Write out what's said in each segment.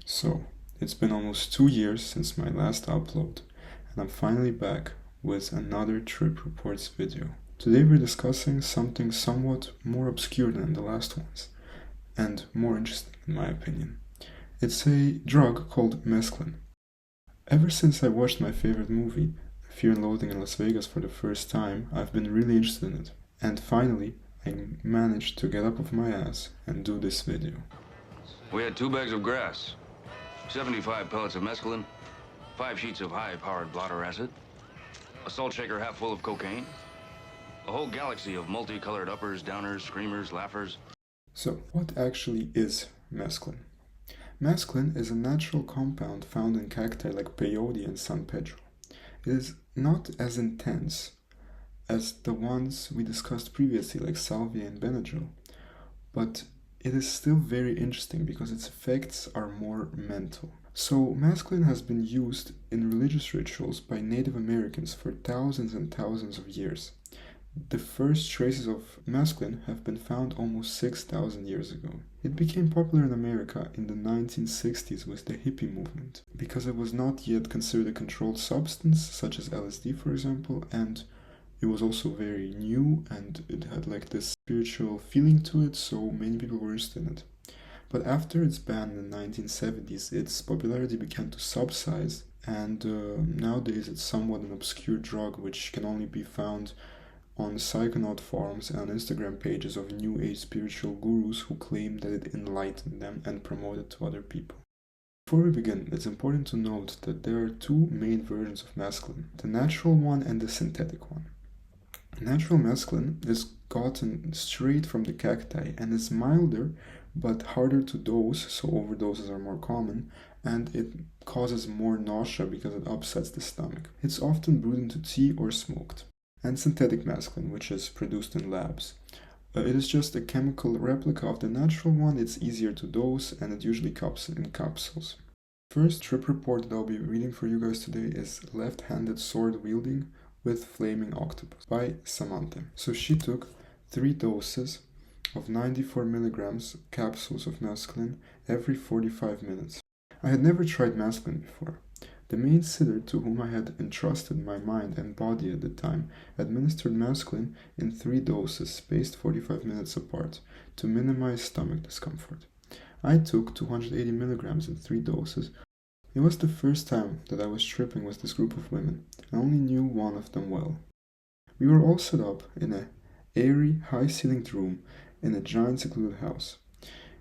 So, it's been almost 2 years since my last upload, and I'm finally back with another Trip Reports video. Today we're discussing something somewhat more obscure than the last ones, and more interesting in my opinion. It's a drug called mescaline. Ever since I watched my favorite movie, Fear and Loathing in Las Vegas, for the first time, I've been really interested in it. And finally, I managed to get up off my ass and do this video. We had 2 bags of grass, 75 pellets of mescaline, 5 sheets of high-powered blotter acid, a salt shaker half full of cocaine, a whole galaxy of multicolored uppers, downers, screamers, laughers. So, what actually is mescaline? Mescaline is a natural compound found in cacti like peyote and San Pedro. It is not as intense as the ones we discussed previously like salvia and Benadryl, but it is still very interesting because its effects are more mental. So, mescaline has been used in religious rituals by Native Americans for thousands and thousands of years. The first traces of mescaline have been found almost 6,000 years ago. It became popular in America in the 1960s with the hippie movement, because it was not yet considered a controlled substance, such as LSD for example, and it was also very new and it had like this spiritual feeling to it, so many people were interested in it. But after its ban in the 1970s, its popularity began to subside, and nowadays it's somewhat an obscure drug which can only be found on psychonaut forums and on Instagram pages of new age spiritual gurus who claim that it enlightened them and promoted it to other people. Before we begin, it's important to note that there are 2 main versions of mescaline, the natural one and the synthetic one. Natural mescaline is gotten straight from the cacti and is milder but harder to dose, so overdoses are more common, and it causes more nausea because it upsets the stomach. It's often brewed into tea or smoked. And synthetic mescaline, which is produced in labs. It is just a chemical replica of the natural one, it's easier to dose, and it usually comes in capsules. First trip report that I'll be reading for you guys today is Left-Handed Sword Wielding with Flaming Octopus by Samantha. So she took 3 doses of 94 milligrams capsules of mescaline every 45 minutes. I had never tried mescaline before. The main sitter to whom I had entrusted my mind and body at the time administered mescaline in 3 doses spaced 45 minutes apart to minimize stomach discomfort. I took 280 milligrams in 3 doses. It was the first time that I was tripping with this group of women. I only knew one of them well. We were all set up in an airy, high-ceilinged room in a giant secluded house.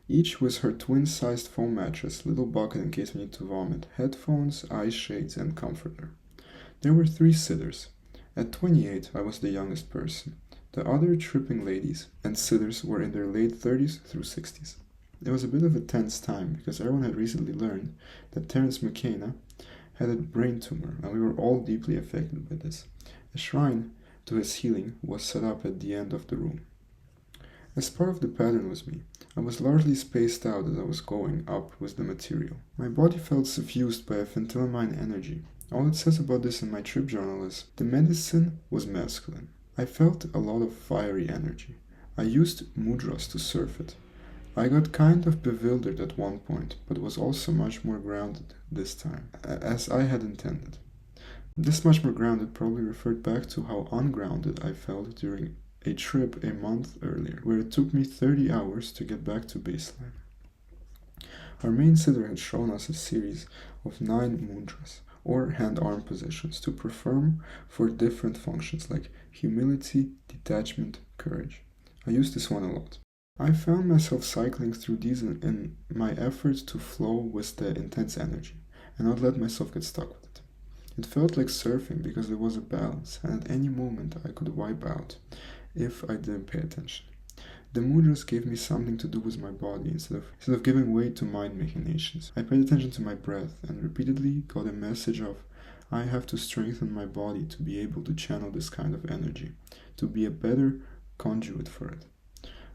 Each with her twin-sized foam mattress, little bucket in case we need to vomit, headphones, eye shades, and comforter. There were 3 sitters. At 28, I was the youngest person. The other tripping ladies and sitters were in their late 30s through 60s. It was a bit of a tense time because everyone had recently learned that Terence McKenna had a brain tumor, and we were all deeply affected by this. A shrine to his healing was set up at the end of the room. As part of the pattern with me, I was largely spaced out as I was going up with the material. My body felt suffused by a phentylamine energy. All it says about this in my trip journal is, the medicine was mescaline. I felt a lot of fiery energy. I used mudras to surf it. I got kind of bewildered at one point, but was also much more grounded this time, as I had intended. This much more grounded probably referred back to how ungrounded I felt during a trip a month earlier, where it took me 30 hours to get back to baseline. Our main sitter had shown us a series of 9 mudras, or hand-arm positions, to perform for different functions like humility, detachment, courage. I used this one a lot. I found myself cycling through these in my efforts to flow with the intense energy, and not let myself get stuck with it. It felt like surfing because there was a balance, and at any moment I could wipe out if I didn't pay attention. The mudras gave me something to do with my body instead of giving way to mind machinations. I paid attention to my breath and repeatedly got a message of, I have to strengthen my body to be able to channel this kind of energy, to be a better conduit for it.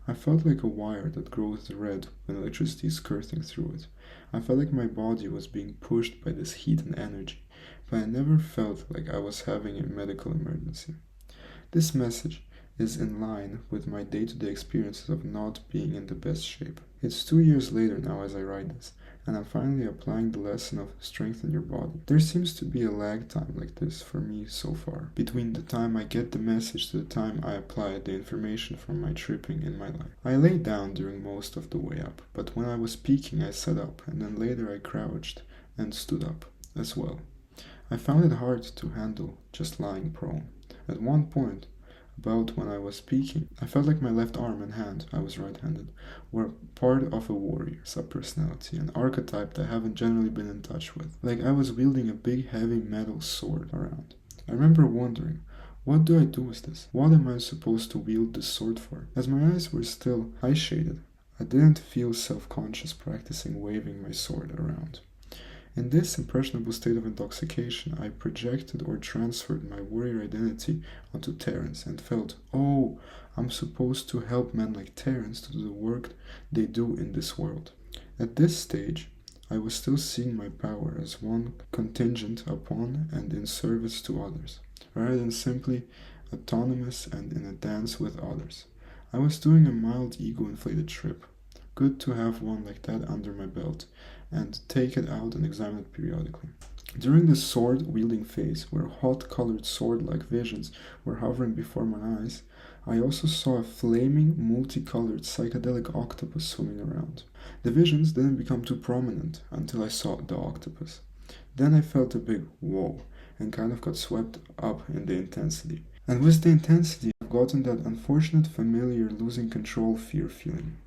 I felt like a wire that grows red when electricity is skirting through it. I felt like my body was being pushed by this heat and energy, but I never felt like I was having a medical emergency. This message is in line with my day-to-day experiences of not being in the best shape. It's 2 years later now as I write this, and I'm finally applying the lesson of strengthen your body. There seems to be a lag time like this for me so far, between the time I get the message to the time I apply the information from my tripping in my life. I lay down during most of the way up, but when I was speaking I sat up, and then later I crouched and stood up as well. I found it hard to handle just lying prone. At one point, about when I was speaking, I felt like my left arm and hand, I was right-handed, were part of a warrior subpersonality, an archetype that I haven't generally been in touch with. Like I was wielding a big heavy metal sword around. I remember wondering, what do I do with this? What am I supposed to wield this sword for? As my eyes were still high-shaded, I didn't feel self-conscious practicing waving my sword around. In this impressionable state of intoxication, I projected or transferred my warrior identity onto Terence and felt, oh, I'm supposed to help men like Terence to do the work they do in this world. At this stage, I was still seeing my power as one contingent upon and in service to others, rather than simply autonomous and in a dance with others. I was doing a mild ego-inflated trip. Good to have one like that under my belt, and take it out and examine it periodically. During the sword-wielding phase, where hot-colored sword-like visions were hovering before my eyes, I also saw a flaming, multicolored psychedelic octopus swimming around. The visions didn't become too prominent until I saw the octopus. Then I felt a big whoa, and kind of got swept up in the intensity. And with the intensity, I've gotten that unfortunate familiar losing control fear feeling,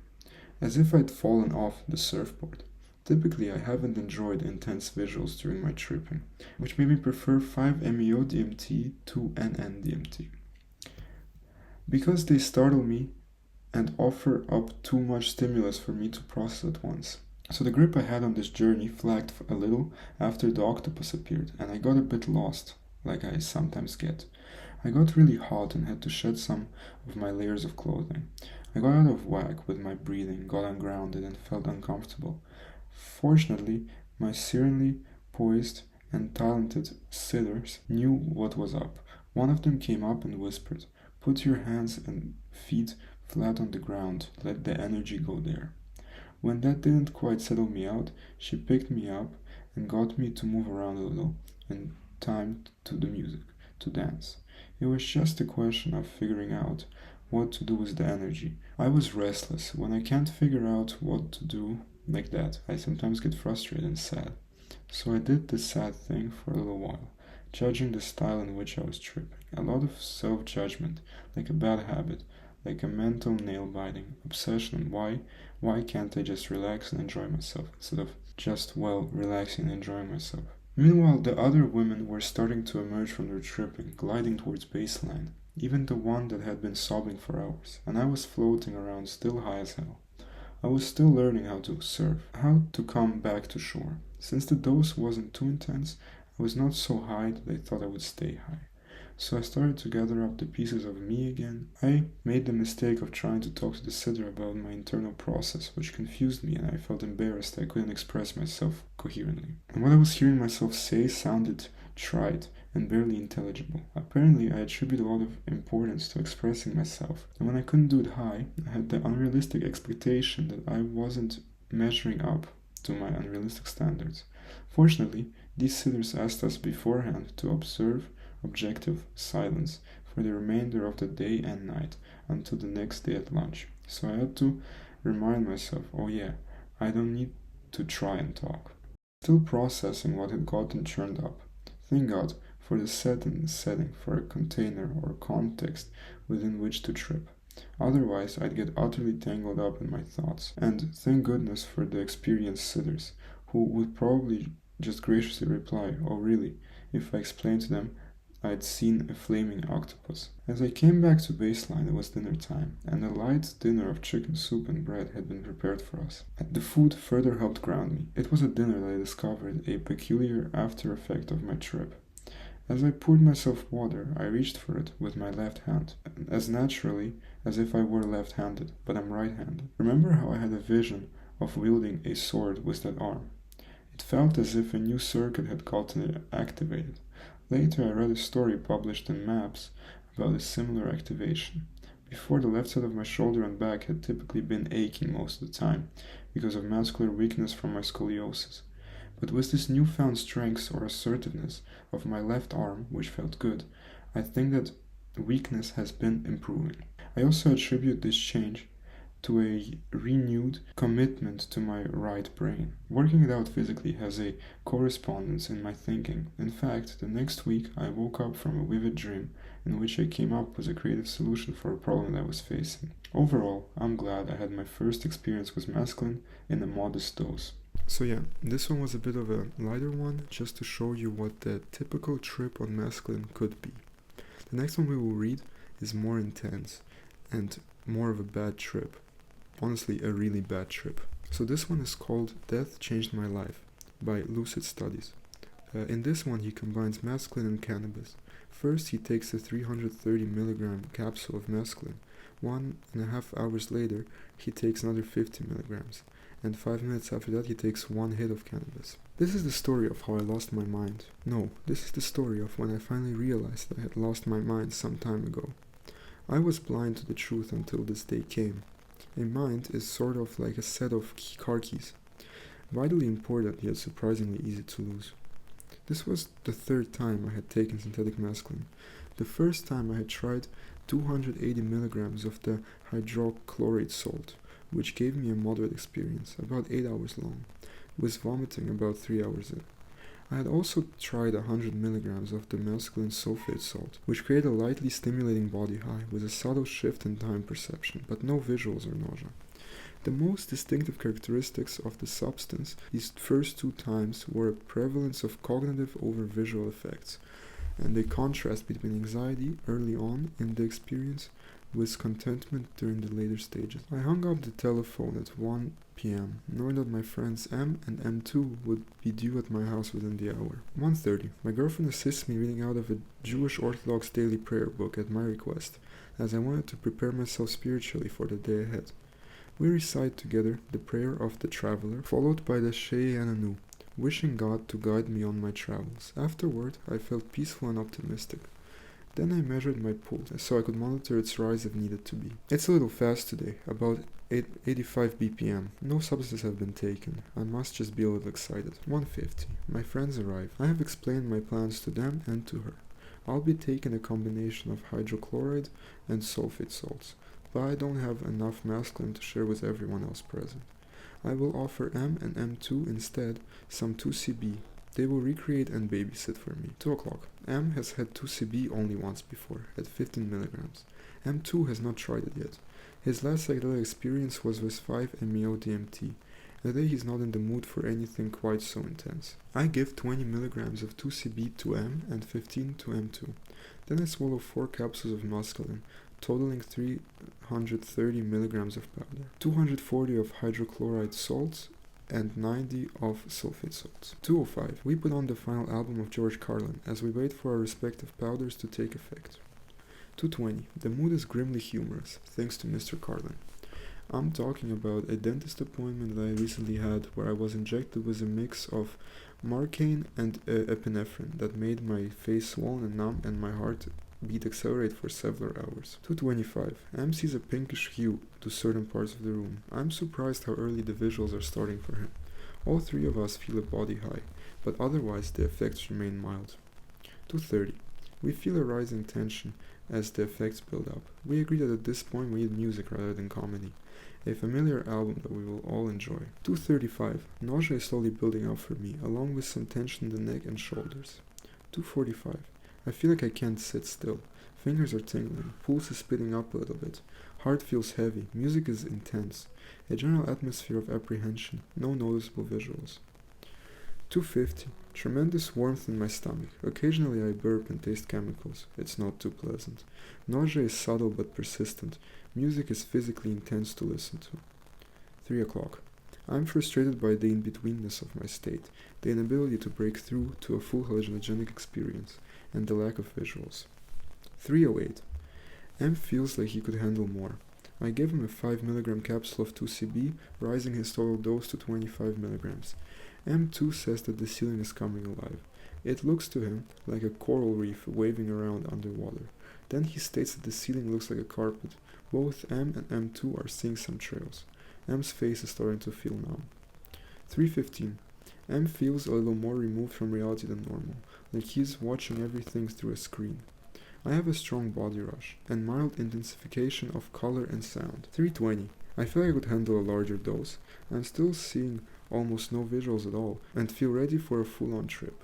as if I'd fallen off the surfboard. Typically, I haven't enjoyed intense visuals during my tripping, which made me prefer 5-MeO-DMT to NN-DMT, because they startle me and offer up too much stimulus for me to process at once. So the grip I had on this journey flagged a little after the octopus appeared, and I got a bit lost, like I sometimes get. I got really hot and had to shed some of my layers of clothing. I got out of whack with my breathing, got ungrounded, and felt uncomfortable. Fortunately, my serenely poised and talented sitters knew what was up. One of them came up and whispered, "Put your hands and feet flat on the ground, let the energy go there." When that didn't quite settle me out, she picked me up and got me to move around a little in time to the music, to dance. It was just a question of figuring out what to do with the energy. I was restless. When I can't figure out what to do like that, I sometimes get frustrated and sad. So I did the sad thing for a little while, judging the style in which I was tripping. A lot of self-judgment, like a bad habit, like a mental nail-biting obsession on why can't I just relax and enjoy myself instead of just, well, relaxing and enjoying myself. Meanwhile, the other women were starting to emerge from their tripping, gliding towards baseline, even the one that had been sobbing for hours, and I was floating around still high as hell. I was still learning how to surf, how to come back to shore. Since the dose wasn't too intense, I was not so high that I thought I would stay high. So I started to gather up the pieces of me again. I made the mistake of trying to talk to the sitter about my internal process, which confused me, and I felt embarrassed I couldn't express myself coherently. And what I was hearing myself say sounded trite and barely intelligible. Apparently, I attribute a lot of importance to expressing myself, and when I couldn't do it high, I had the unrealistic expectation that I wasn't measuring up to my unrealistic standards. Fortunately, these sitters asked us beforehand to observe objective silence for the remainder of the day and night until the next day at lunch. So I had to remind myself, oh yeah, I don't need to try and talk. Still processing what had gotten churned up. Thank God for the setting for a container or context within which to trip. Otherwise, I'd get utterly tangled up in my thoughts. And thank goodness for the experienced sitters, who would probably just graciously reply, oh really, if I explained to them I'd seen a flaming octopus. As I came back to baseline, it was dinner time, and a light dinner of chicken soup and bread had been prepared for us. The food further helped ground me. It was a dinner that I discovered a peculiar after effect of my trip. As I poured myself water, I reached for it with my left hand, as naturally as if I were left-handed, but I'm right-handed. Remember how I had a vision of wielding a sword with that arm? It felt as if a new circuit had gotten activated. Later I read a story published in Maps about a similar activation. Before, the left side of my shoulder and back had typically been aching most of the time because of muscular weakness from my scoliosis. But with this newfound strength or assertiveness of my left arm, which felt good, I think that weakness has been improving. I also attribute this change to a renewed commitment to my right brain. Working it out physically has a correspondence in my thinking. In fact, the next week I woke up from a vivid dream in which I came up with a creative solution for a problem that I was facing. Overall, I'm glad I had my first experience with mescaline in a modest dose. So yeah, this one was a bit of a lighter one, just to show you what the typical trip on mescaline could be. The next one we will read is more intense and more of a bad trip. Honestly, a really bad trip. So this one is called Death Changed My Life by Lucid Studies. In this one he combines mescaline and cannabis. First he takes a 330 milligram capsule of mescaline. 1.5 hours later he takes another 50 milligrams. And 5 minutes after that he takes one hit of cannabis. This is the story of how I lost my mind. No, this is the story of when I finally realized that I had lost my mind some time ago. I was blind to the truth until this day came. A mind is sort of like a set of car keys. Vitally important, yet surprisingly easy to lose. This was the third time I had taken synthetic mescaline. The first time I had tried 280 milligrams of the hydrochloride salt, which gave me a moderate experience, about 8 hours long, with vomiting about 3 hours in. I had also tried 100 milligrams of the mescaline sulfate salt, which created a lightly stimulating body high with a subtle shift in time perception, but no visuals or nausea. The most distinctive characteristics of the substance these first two times were a prevalence of cognitive over visual effects, and a contrast between anxiety early on in the experience with contentment during the later stages. I hung up the telephone at 1 p.m., knowing that my friends M and M2 would be due at my house within the hour. 1:30. My girlfriend assists me reading out of a Jewish Orthodox daily prayer book at my request, as I wanted to prepare myself spiritually for the day ahead. We recite together the prayer of the traveler, followed by the She'enanu, wishing God to guide me on my travels. Afterward, I felt peaceful and optimistic. Then I measured my pulse, so I could monitor its rise if needed to be. It's a little fast today, about 85 BPM. No substances have been taken. I must just be a little excited. 1:50. My friends arrive. I have explained my plans to them and to her. I'll be taking a combination of hydrochloride and sulfate salts, but I don't have enough mescaline to share with everyone else present. I will offer M and M2 instead some 2CB. They will recreate and babysit for me. 2 o'clock. M has had 2CB only once before, at 15 milligrams. M2 has not tried it yet. His last psychedelic experience was with 5-MeO-DMT. Today he's not in the mood for anything quite so intense. I give 20 milligrams of 2CB to M and 15 to M2. Then I swallow 4 capsules of mescaline, totaling 330 milligrams of powder, 240 of hydrochloride salts, and 90 of sulfate salts. 2:05. We put on the final album of George Carlin as we wait for our respective powders to take effect. 2:20. The mood is grimly humorous, thanks to Mr. Carlin. I'm talking about a dentist appointment that I recently had where I was injected with a mix of Marcaine and epinephrine that made my face swollen and numb and my heart beat accelerate for several hours. 2:25. M sees a pinkish hue to certain parts of the room. I'm surprised how early the visuals are starting for him. All three of us feel a body high, but otherwise the effects remain mild. 2:30. We feel a rising tension as the effects build up. We agree that at this point we need music rather than comedy. A familiar album that we will all enjoy. 2:35. Nausea is slowly building up for me, along with some tension in the neck and shoulders. 2:45. I feel like I can't sit still. Fingers are tingling, pulse is speeding up a little bit, heart feels heavy, music is intense, a general atmosphere of apprehension, no noticeable visuals. 2:50. Tremendous warmth in my stomach. Occasionally I burp and taste chemicals. It's not too pleasant. Nausea is subtle but persistent. Music is physically intense to listen to. 3 o'clock. I'm frustrated by the in-betweenness of my state, the inability to break through to a full hallucinogenic experience, and the lack of visuals. 3:08. M feels like he could handle more. I give him a 5 milligram capsule of 2CB, rising his total dose to 25 milligrams. M2 says that the ceiling is coming alive. It looks to him like a coral reef waving around underwater. Then he states that the ceiling looks like a carpet, Both M and M2 are seeing some trails. M's face is starting to feel numb. 3:15. M feels a little more removed from reality than normal, like he's watching everything through a screen. I have a strong body rush, and mild intensification of color and sound. 3:20. I feel like I could handle a larger dose. I'm still seeing almost no visuals at all, and feel ready for a full-on trip.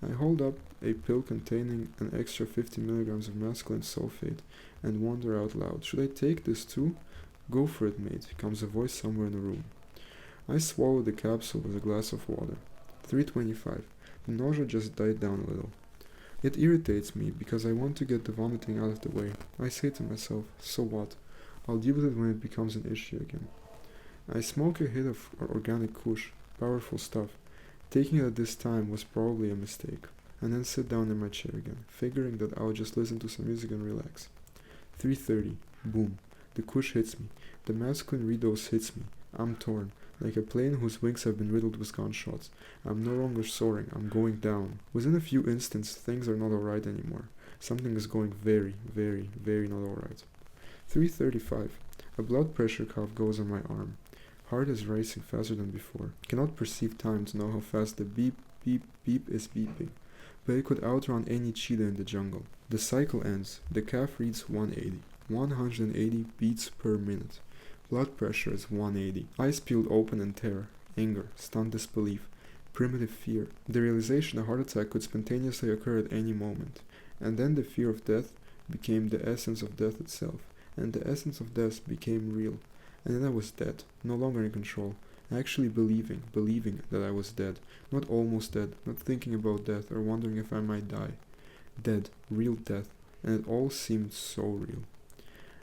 I hold up a pill containing an extra 50 milligrams of mescaline sulfate and wonder out loud, should I take this too? Go for it, mate, comes a voice somewhere in the room. I swallow the capsule with a glass of water. 3:25. The nausea just died down a little. It irritates me because I want to get the vomiting out of the way. I say to myself, so what? I'll deal with it when it becomes an issue again. I smoke a hit of organic kush, powerful stuff. Taking it at this time was probably a mistake, and then sit down in my chair again, figuring that I'll just listen to some music and relax. 3:30. Boom. The kush hits me. The mescaline redose hits me. I'm torn, like a plane whose wings have been riddled with gunshots. I'm no longer soaring, I'm going down. Within a few instants, things are not alright anymore. Something is going very, very, very not alright. 3:35. A blood pressure cuff goes on my arm. Heart is racing faster than before. Cannot perceive time to know how fast the beep, beep, beep is beeping, but it could outrun any cheetah in the jungle. The cycle ends. The calf reads 180. 180 beats per minute. Blood pressure is 180. Eyes peeled open in terror, anger, stunned disbelief, primitive fear. The realization a heart attack could spontaneously occur at any moment. And then the fear of death became the essence of death itself, and the essence of death became real. And then I was dead, no longer in control, actually believing that I was dead, not almost dead, not thinking about death or wondering if I might die. Dead, real death, and it all seemed so real.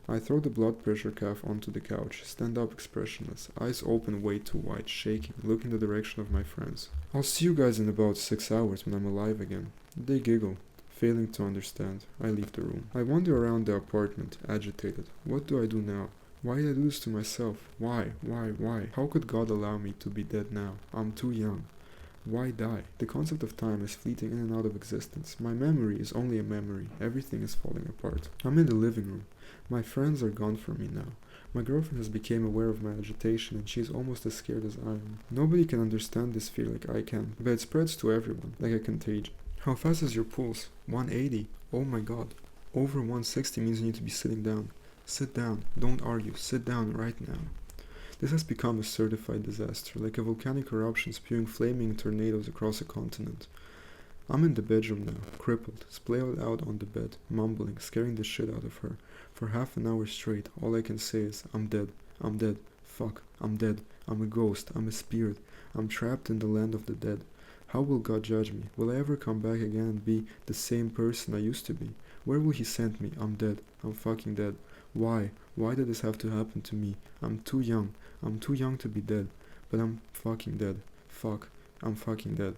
I throw the blood pressure cuff onto the couch, stand up expressionless, eyes open way too wide, shaking, looking the direction of my friends. I'll see you guys in about 6 hours when I'm alive again. They giggle. Failing to understand, I leave the room. I wander around the apartment, agitated. What do I do now? Why did I do this to myself? Why? How could God allow me to be dead now? I'm too young. Why die? The concept of time is fleeting in and out of existence. My memory is only a memory. Everything is falling apart. I'm in the living room. My friends are gone from me now. My girlfriend has become aware of my agitation and she is almost as scared as I am. Nobody can understand this fear like I can, but it spreads to everyone, like a contagion. How fast is your pulse? 180. Oh my god. Over 160 means you need to be sitting down. Sit down. Don't argue. Sit down right now. This has become a certified disaster, like a volcanic eruption spewing flaming tornadoes across a continent. I'm in the bedroom now, crippled, splayed out on the bed, mumbling, scaring the shit out of her. For half an hour straight, all I can say is, I'm dead, fuck, I'm dead, I'm a ghost, I'm a spirit, I'm trapped in the land of the dead. How will God judge me? Will I ever come back again and be the same person I used to be? Where will he send me? I'm dead, I'm fucking dead. Why? Why did this have to happen to me? I'm too young to be dead, but I'm fucking dead. Fuck, I'm fucking dead.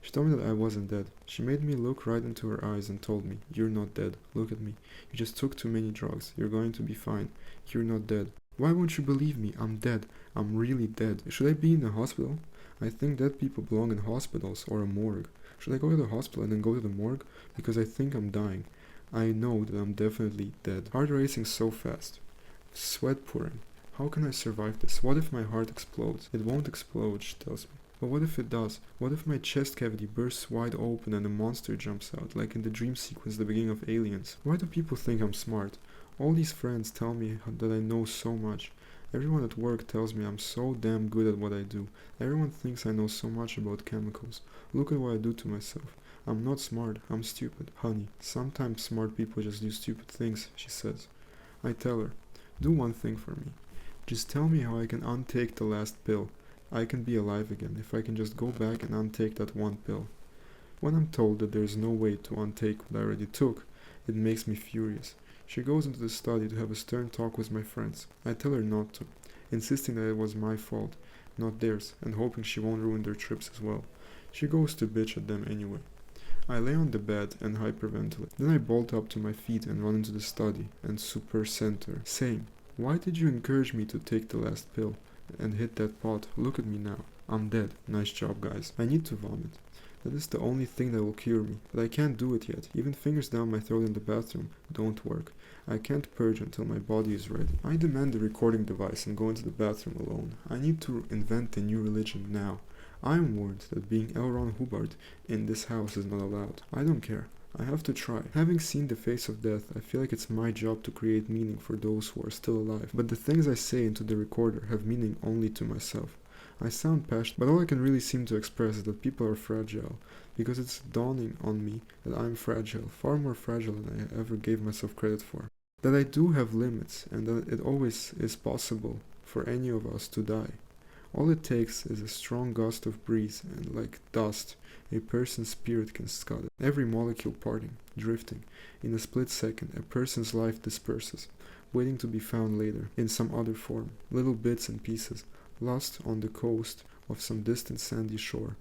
She told me that I wasn't dead. She made me look right into her eyes and told me, you're not dead. Look at me. You just took too many drugs. You're going to be fine. You're not dead. Why won't you believe me? I'm dead. I'm really dead. Should I be in a hospital? I think dead people belong in hospitals or a morgue. Should I go to the hospital and then go to the morgue? Because I think I'm dying. I know that I'm definitely dead. Heart racing so fast. Sweat pouring. How can I survive this? What if my heart explodes? It won't explode, she tells me. But what if it does? What if my chest cavity bursts wide open and a monster jumps out, like in the dream sequence at the beginning of Aliens? Why do people think I'm smart? All these friends tell me that I know so much. Everyone at work tells me I'm so damn good at what I do. Everyone thinks I know so much about chemicals. Look at what I do to myself. I'm not smart, I'm stupid. Honey, sometimes smart people just do stupid things, she says. I tell her, do one thing for me. Just tell me how I can untake the last pill. I can be alive again if I can just go back and untake that one pill. When I'm told that there's no way to untake what I already took, it makes me furious. She goes into the study to have a stern talk with my friends. I tell her not to, insisting that it was my fault, not theirs, and hoping she won't ruin their trips as well. She goes to bitch at them anyway. I lay on the bed and hyperventilate. Then I bolt up to my feet and run into the study and super center, saying, why did you encourage me to take the last pill and hit that pot? Look at me now. I'm dead. Nice job, guys. I need to vomit. That is the only thing that will cure me, but I can't do it yet. Even fingers down my throat in the bathroom don't work. I can't purge until my body is ready. I demand a recording device and go into the bathroom alone. I need to invent a new religion now. I am warned that being L. Ron Hubbard in this house is not allowed. I don't care. I have to try. Having seen the face of death, I feel like it's my job to create meaning for those who are still alive. But the things I say into the recorder have meaning only to myself. I sound passionate, but all I can really seem to express is that people are fragile, because it's dawning on me that I'm fragile, far more fragile than I ever gave myself credit for. That I do have limits, and that it always is possible for any of us to die. All it takes is a strong gust of breeze, and like dust, a person's spirit can scatter. Every molecule parting, drifting. In a split second, a person's life disperses, waiting to be found later, in some other form, little bits and pieces, lost on the coast of some distant sandy shore.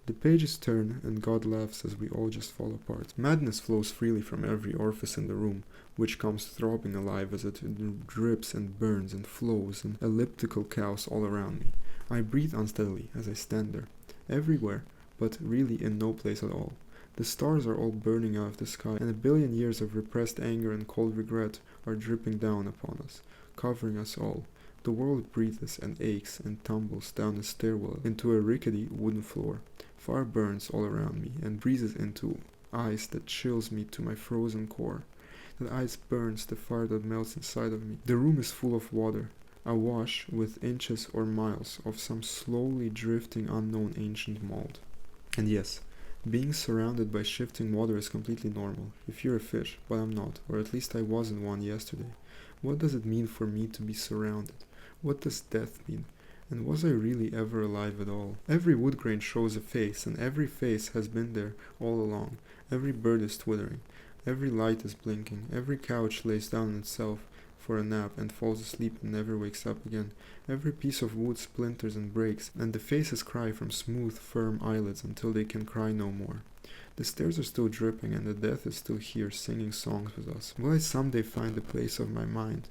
The pages turn, and God laughs as we all just fall apart. Madness flows freely from every orifice in the room, which comes throbbing alive as it drips and burns and flows in elliptical chaos all around me. I breathe unsteadily as I stand there, everywhere, but really in no place at all. The stars are all burning out of the sky, and a billion years of repressed anger and cold regret are dripping down upon us, covering us all. The world breathes and aches and tumbles down a stairwell into a rickety wooden floor. Fire burns all around me and breezes into ice that chills me to my frozen core. That ice burns the fire that melts inside of me. The room is full of water, awash with inches or miles of some slowly drifting unknown ancient mold. And yes, being surrounded by shifting water is completely normal, if you're a fish, but I'm not, or at least I wasn't one yesterday. What does it mean for me to be surrounded? What does death mean? And was I really ever alive at all? Every wood grain shows a face, and every face has been there all along. Every bird is twittering, every light is blinking, every couch lays down itself for a nap and falls asleep and never wakes up again. Every piece of wood splinters and breaks, and the faces cry from smooth, firm eyelids until they can cry no more. The stairs are still dripping, and the death is still here singing songs with us. Will I someday find the place of my mind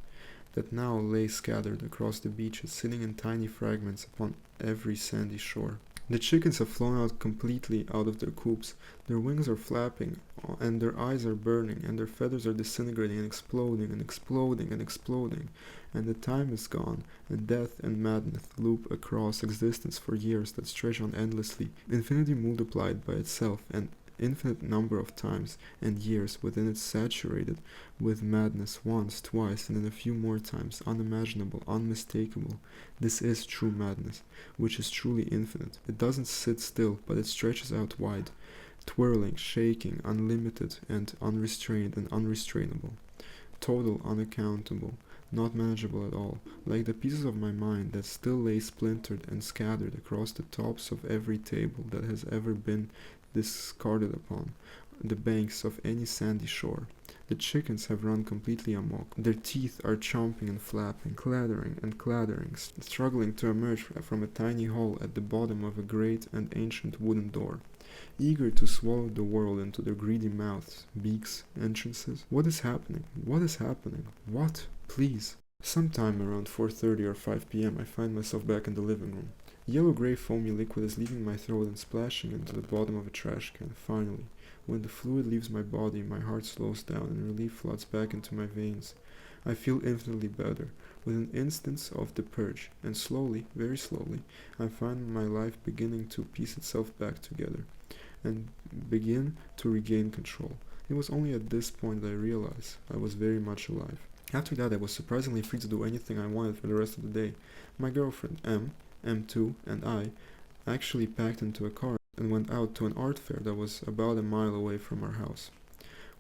that now lay scattered across the beaches, sitting in tiny fragments upon every sandy shore? The chickens have flown out completely out of their coops. Their wings are flapping, and their eyes are burning, and their feathers are disintegrating and exploding and exploding and exploding. And the time is gone, and death and madness loop across existence for years that stretch on endlessly, infinity multiplied by itself, and infinite number of times and years within it saturated with madness once, twice, and then a few more times, unimaginable, unmistakable. This is true madness, which is truly infinite. It doesn't sit still, but it stretches out wide, twirling, shaking, unlimited and unrestrained and unrestrainable, total, unaccountable, not manageable at all, like the pieces of my mind that still lay splintered and scattered across the tops of every table that has ever been discarded upon the banks of any sandy shore. The chickens have run completely amok. Their teeth are chomping and flapping, clattering and clattering, struggling to emerge from a tiny hole at the bottom of a great and ancient wooden door, eager to swallow the world into their greedy mouths, beaks, entrances. What is happening? What is happening? What? Please. Sometime around 4:30 or 5 p.m. I find myself back in the living room. Yellow-gray foamy liquid is leaving my throat and splashing into the bottom of a trash can. Finally, when the fluid leaves my body, my heart slows down and relief floods back into my veins. I feel infinitely better, with an instance of the purge, and slowly, very slowly, I find my life beginning to piece itself back together, and begin to regain control. It was only at this point that I realized I was very much alive. After that, I was surprisingly free to do anything I wanted for the rest of the day. My girlfriend, M2, and I actually packed into a car and went out to an art fair that was about a mile away from our house.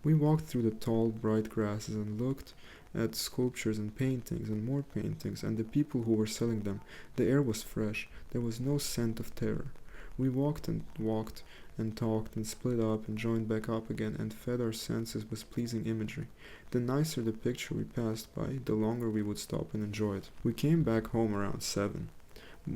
We walked through the tall, bright grasses and looked at sculptures and paintings and more paintings and the people who were selling them. The air was fresh. There was no scent of terror. We walked and talked and split up and joined back up again and fed our senses with pleasing imagery. The nicer the picture we passed by, the longer we would stop and enjoy it. We came back home around 7.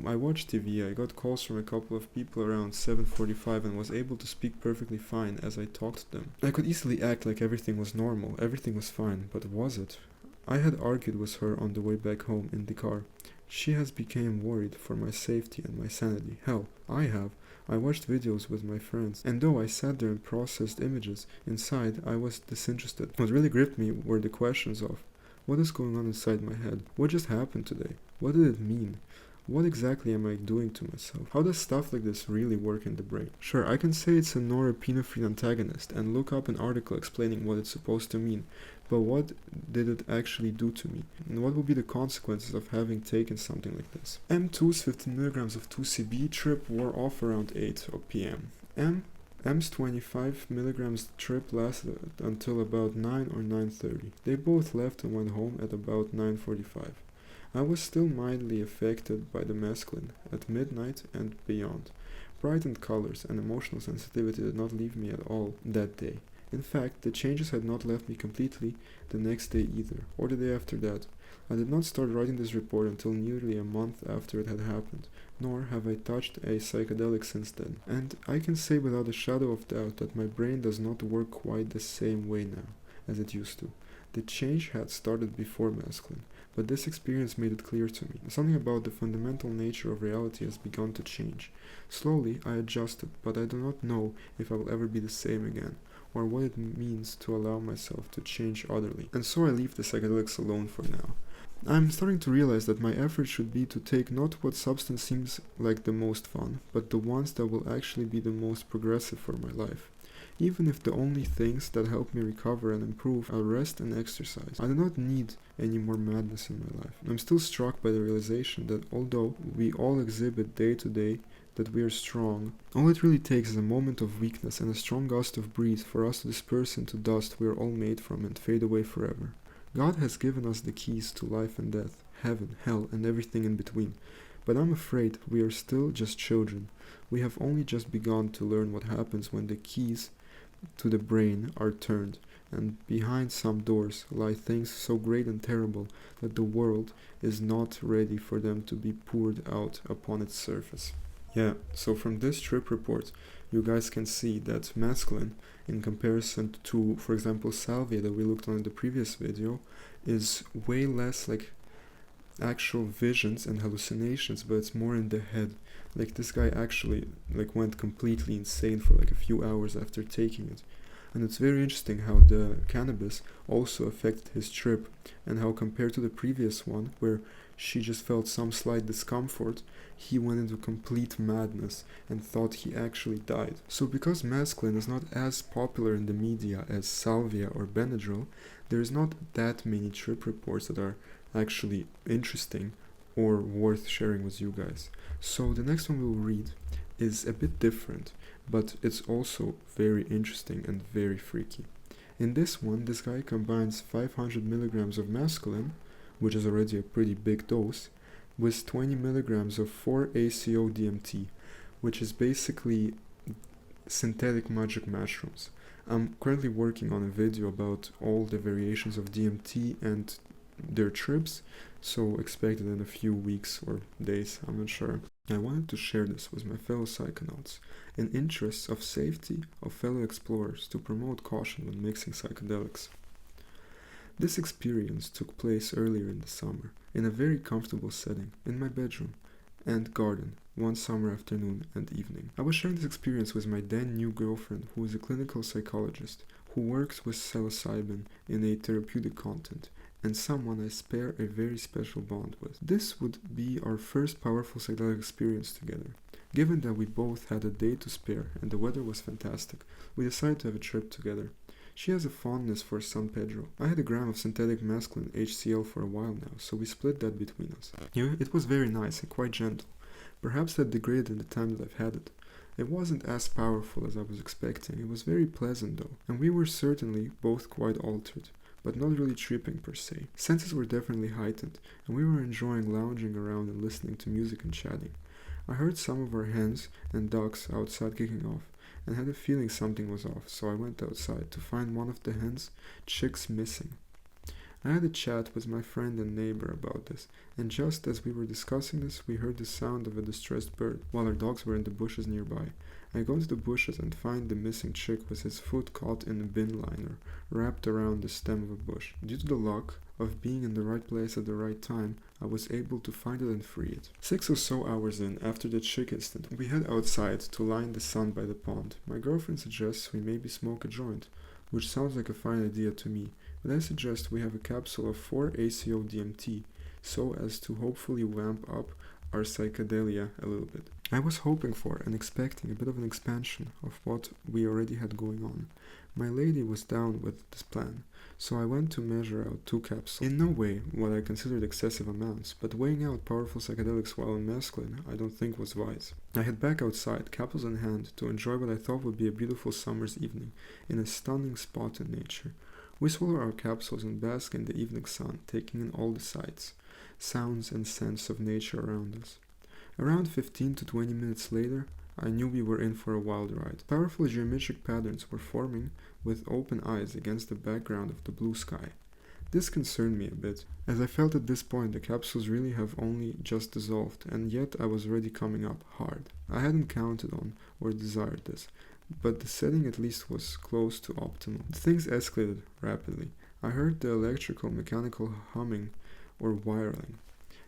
I watched TV. I got calls from a couple of people around 7:45 and was able to speak perfectly fine as I talked to them. I could easily act like everything was normal, everything was fine, but was it? I had argued with her on the way back home in the car. She has become worried for my safety and my sanity. Hell, I have. I watched videos with my friends, and though I sat there and processed images, inside I was disinterested. What really gripped me were the questions of, what is going on inside my head? What just happened today? What did it mean? What exactly am I doing to myself? How does stuff like this really work in the brain? Sure, I can say it's a norepinephrine antagonist and look up an article explaining what it's supposed to mean, but what did it actually do to me? And what will be the consequences of having taken something like this? M2's 15 milligrams of 2CB trip wore off around 8 p.m. M's 25 milligrams trip lasted until about 9 or 9:30. They both left and went home at about 9:45. I was still mildly affected by the mescaline at midnight and beyond. Brightened colors and emotional sensitivity did not leave me at all that day. In fact, the changes had not left me completely the next day either, or the day after that. I did not start writing this report until nearly a month after it had happened, nor have I touched a psychedelic since then. And I can say without a shadow of doubt that my brain does not work quite the same way now as it used to. The change had started before mescaline, but this experience made it clear to me. Something about the fundamental nature of reality has begun to change. Slowly, I adjusted, but I do not know if I will ever be the same again, or what it means to allow myself to change utterly. And so I leave the psychedelics alone for now. I'm starting to realize that my effort should be to take not what substance seems like the most fun, but the ones that will actually be the most progressive for my life. Even if the only things that help me recover and improve are rest and exercise. I do not need any more madness in my life. I'm still struck by the realization that although we all exhibit day to day that we are strong, all it really takes is a moment of weakness and a strong gust of breeze for us to disperse into dust we are all made from and fade away forever. God has given us the keys to life and death, heaven, hell, and everything in between. But I'm afraid we are still just children. We have only just begun to learn what happens when the keys to the brain are turned, and behind some doors lie things so great and terrible that the world is not ready for them to be poured out upon its surface. Yeah, so from this trip report, you guys can see that mescaline, in comparison to, for example, salvia that we looked on in the previous video, is way less like actual visions and hallucinations, but it's more in the head. Like this guy actually went completely insane for a few hours after taking it. And it's very interesting how the cannabis also affected his trip, and how compared to the previous one where she just felt some slight discomfort, he went into complete madness and thought he actually died. So because mescaline is not as popular in the media as salvia or Benadryl, there is not that many trip reports that are actually interesting or worth sharing with you guys. So the next one we'll read is a bit different, but it's also very interesting and very freaky. In this one, this guy combines 500 milligrams of mescaline, which is already a pretty big dose, with 20 milligrams of 4-ACO-DMT, which is basically synthetic magic mushrooms. I'm currently working on a video about all the variations of DMT and their trips, so expect it in a few weeks or days, I'm not sure. I wanted to share this with my fellow psychonauts in interests of safety of fellow explorers to promote caution when mixing psychedelics. This experience took place earlier in the summer, in a very comfortable setting, in my bedroom and garden, one summer afternoon and evening. I was sharing this experience with my then new girlfriend, who is a clinical psychologist, who works with psilocybin in a therapeutic content, and someone I share a very special bond with. This would be our first powerful psychedelic experience together. Given that we both had a day to spare and the weather was fantastic, we decided to have a trip together. She has a fondness for San Pedro. I had a gram of synthetic mescaline HCl for a while now, so we split that between us. It was very nice and quite gentle. Perhaps that degraded in the time that I've had it. It wasn't as powerful as I was expecting. It was very pleasant though, and we were certainly both quite altered, but not really tripping per se. Senses were definitely heightened, and we were enjoying lounging around and listening to music and chatting. I heard some of our hens and ducks outside kicking off, and had a feeling something was off, so I went outside to find one of the hens' chicks missing. I had a chat with my friend and neighbor about this, and just as we were discussing this, we heard the sound of a distressed bird, while our dogs were in the bushes nearby. I go to the bushes and find the missing chick with his foot caught in a bin liner, wrapped around the stem of a bush. Due to the luck of being in the right place at the right time, I was able to find it and free it. 6 or so hours in, after the chick incident, we head outside to lie in the sun by the pond. My girlfriend suggests we maybe smoke a joint, which sounds like a fine idea to me, but I suggest we have a capsule of 4-ACO DMT, so as to hopefully vamp up our psychedelia a little bit. I was hoping for and expecting a bit of an expansion of what we already had going on. My lady was down with this plan, so I went to measure out 2 capsules. In no way what I considered excessive amounts, but weighing out powerful psychedelics while on mescaline I don't think was wise. I head back outside, capsules in hand, to enjoy what I thought would be a beautiful summer's evening in a stunning spot in nature. We swallow our capsules and bask in the evening sun, taking in all the sights, sounds and scents of nature around us. Around 15 to 20 minutes later, I knew we were in for a wild ride. Powerful geometric patterns were forming with open eyes against the background of the blue sky. This concerned me a bit, as I felt at this point the capsules really have only just dissolved, and yet I was already coming up hard. I hadn't counted on or desired this, but the setting at least was close to optimal. Things escalated rapidly. I heard the electrical mechanical humming or whirling.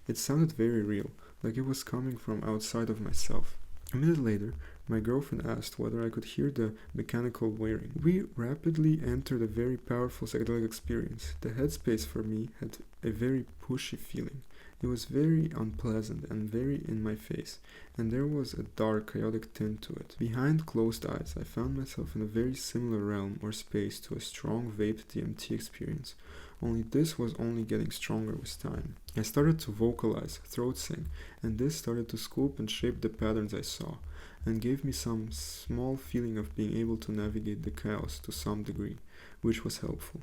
It sounded very real, like it was coming from outside of myself. A minute later, my girlfriend asked whether I could hear the mechanical whirring. We rapidly entered a very powerful psychedelic experience. The headspace for me had a very pushy feeling. It was very unpleasant and very in my face, and there was a dark, chaotic tint to it. Behind closed eyes, I found myself in a very similar realm or space to a strong vape DMT experience, only this was only getting stronger with time. I started to vocalize, throat sing, and this started to sculpt and shape the patterns I saw, and gave me some small feeling of being able to navigate the chaos to some degree, which was helpful.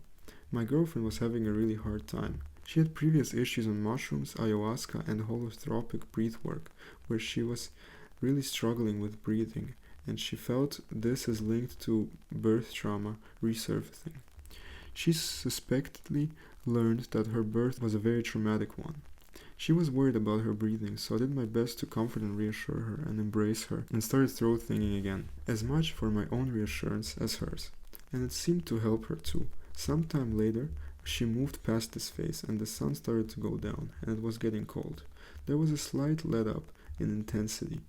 My girlfriend was having a really hard time. She had previous issues on mushrooms, ayahuasca, and holotropic breath work, where she was really struggling with breathing, and she felt this is linked to birth trauma resurfacing. She suspectedly learned that her birth was a very traumatic one. She was worried about her breathing, so I did my best to comfort and reassure her and embrace her, and started throat singing again, as much for my own reassurance as hers. And it seemed to help her too. Sometime later, she moved past this phase, and the sun started to go down, and it was getting cold. There was a slight let-up in intensity,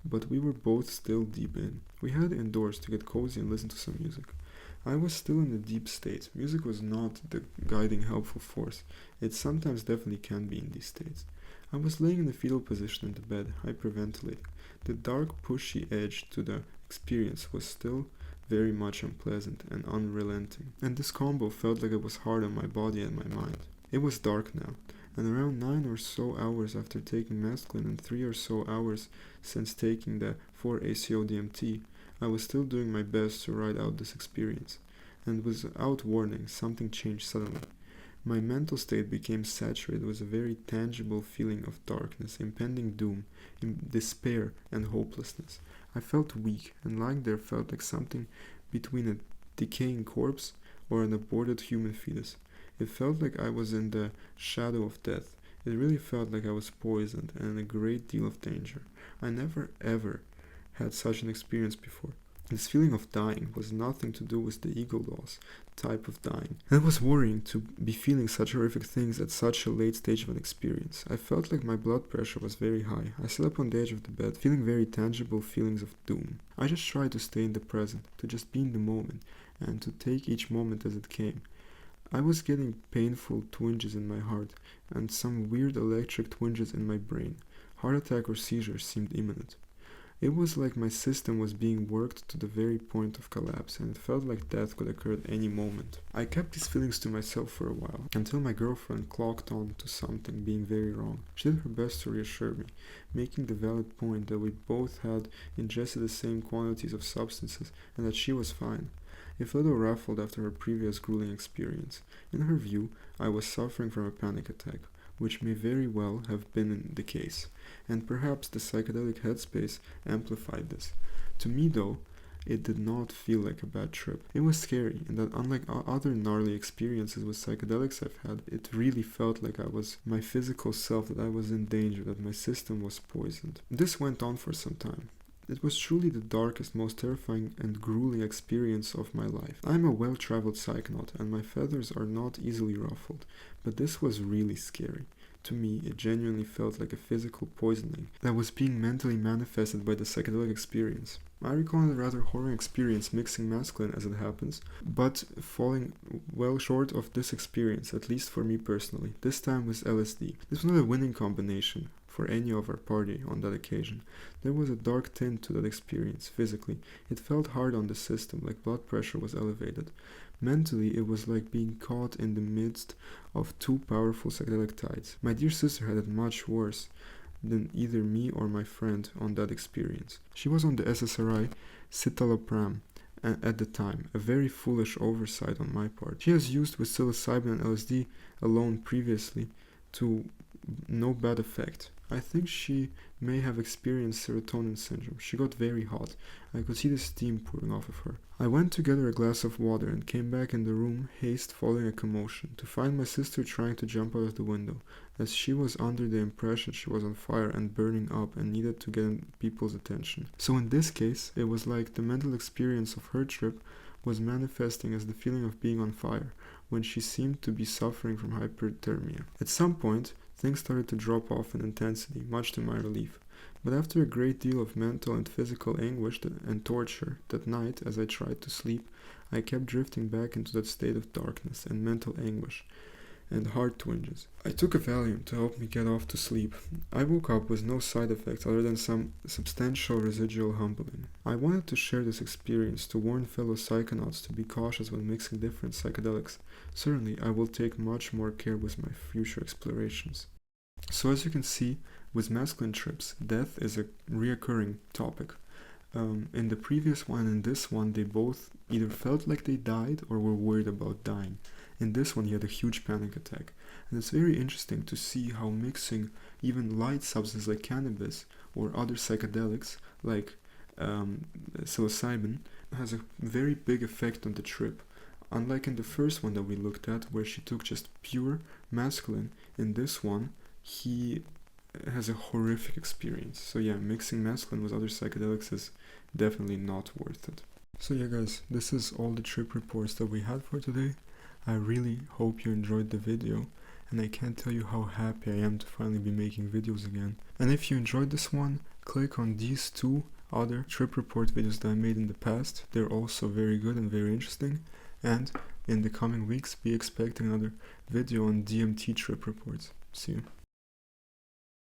but we were both still deep in. We headed indoors to get cozy and listen to some music. I was still in a deep state. Music was not the guiding helpful force. It sometimes definitely can be in these states. I was laying in a fetal position in the bed, hyperventilating. The dark, pushy edge to the experience was still very much unpleasant and unrelenting, and this combo felt like it was hard on my body and my mind. It was dark now, and around 9 or so hours after taking mescaline and 3 or so hours since taking the 4-ACO DMT, I was still doing my best to ride out this experience, and without warning, something changed suddenly. My mental state became saturated with a very tangible feeling of darkness, impending doom, despair, and hopelessness. I felt weak, and lying there felt like something between a decaying corpse or an aborted human fetus. It felt like I was in the shadow of death. It really felt like I was poisoned and in a great deal of danger. I never ever had such an experience before. This feeling of dying was nothing to do with the ego loss type of dying. And it was worrying to be feeling such horrific things at such a late stage of an experience. I felt like my blood pressure was very high. I sat up on the edge of the bed, feeling very tangible feelings of doom. I just tried to stay in the present, to just be in the moment, and to take each moment as it came. I was getting painful twinges in my heart, and some weird electric twinges in my brain. Heart attack or seizure seemed imminent. It was like my system was being worked to the very point of collapse, and it felt like death could occur at any moment. I kept these feelings to myself for a while, until my girlfriend clocked on to something being very wrong. She did her best to reassure me, making the valid point that we both had ingested the same quantities of substances, and that she was fine. If a little ruffled after her previous grueling experience. In her view, I was suffering from a panic attack, which may very well have been the case, and perhaps the psychedelic headspace amplified this. To me, though, it did not feel like a bad trip. It was scary, and that unlike other gnarly experiences with psychedelics I've had, it really felt like I was my physical self, that I was in danger, that my system was poisoned. This went on for some time. It was truly the darkest, most terrifying and grueling experience of my life. I'm a well-traveled psychonaut, and my feathers are not easily ruffled, but this was really scary. To me, it genuinely felt like a physical poisoning that was being mentally manifested by the psychedelic experience. I recall a rather horrible experience mixing mescaline as it happens, but falling well short of this experience, at least for me personally, this time with LSD. This was not a winning combination for any of our party on that occasion. There was a dark tint to that experience physically. It felt hard on the system, like blood pressure was elevated. Mentally, it was like being caught in the midst of two powerful psychedelic tides. My dear sister had it much worse than either me or my friend on that experience. She was on the SSRI citalopram at the time, a very foolish oversight on my part. She has used with psilocybin and LSD alone previously to no bad effect. I think she may have experienced serotonin syndrome. She got very hot. I could see the steam pouring off of her. I went to get her a glass of water and came back in the room, haste following a commotion, to find my sister trying to jump out of the window, as she was under the impression she was on fire and burning up and needed to get people's attention. So in this case, it was like the mental experience of her trip was manifesting as the feeling of being on fire, when she seemed to be suffering from hyperthermia. At some point, things started to drop off in intensity, much to my relief. But after a great deal of mental and physical anguish and torture, that night, as I tried to sleep, I kept drifting back into that state of darkness and mental anguish and heart twinges. I took a Valium to help me get off to sleep. I woke up with no side effects other than some substantial residual humbling. I wanted to share this experience to warn fellow psychonauts to be cautious when mixing different psychedelics. Certainly, I will take much more care with my future explorations. So as you can see, with mescaline trips, death is a reoccurring topic. In the previous one and this one, they both either felt like they died or were worried about dying. In this one, he had a huge panic attack. And it's very interesting to see how mixing even light substances like cannabis or other psychedelics like psilocybin has a very big effect on the trip. Unlike in the first one that we looked at, where she took just pure mescaline, in this one, he has a horrific experience. So yeah, mixing mescaline with other psychedelics is definitely not worth it. So yeah guys, this is all the trip reports that we had for today. I really hope you enjoyed the video, and I can't tell you how happy I am to finally be making videos again. And if you enjoyed this one, click on these two other trip report videos that I made in the past. They're also very good and very interesting. And in the coming weeks, be expecting another video on DMT trip reports. See you.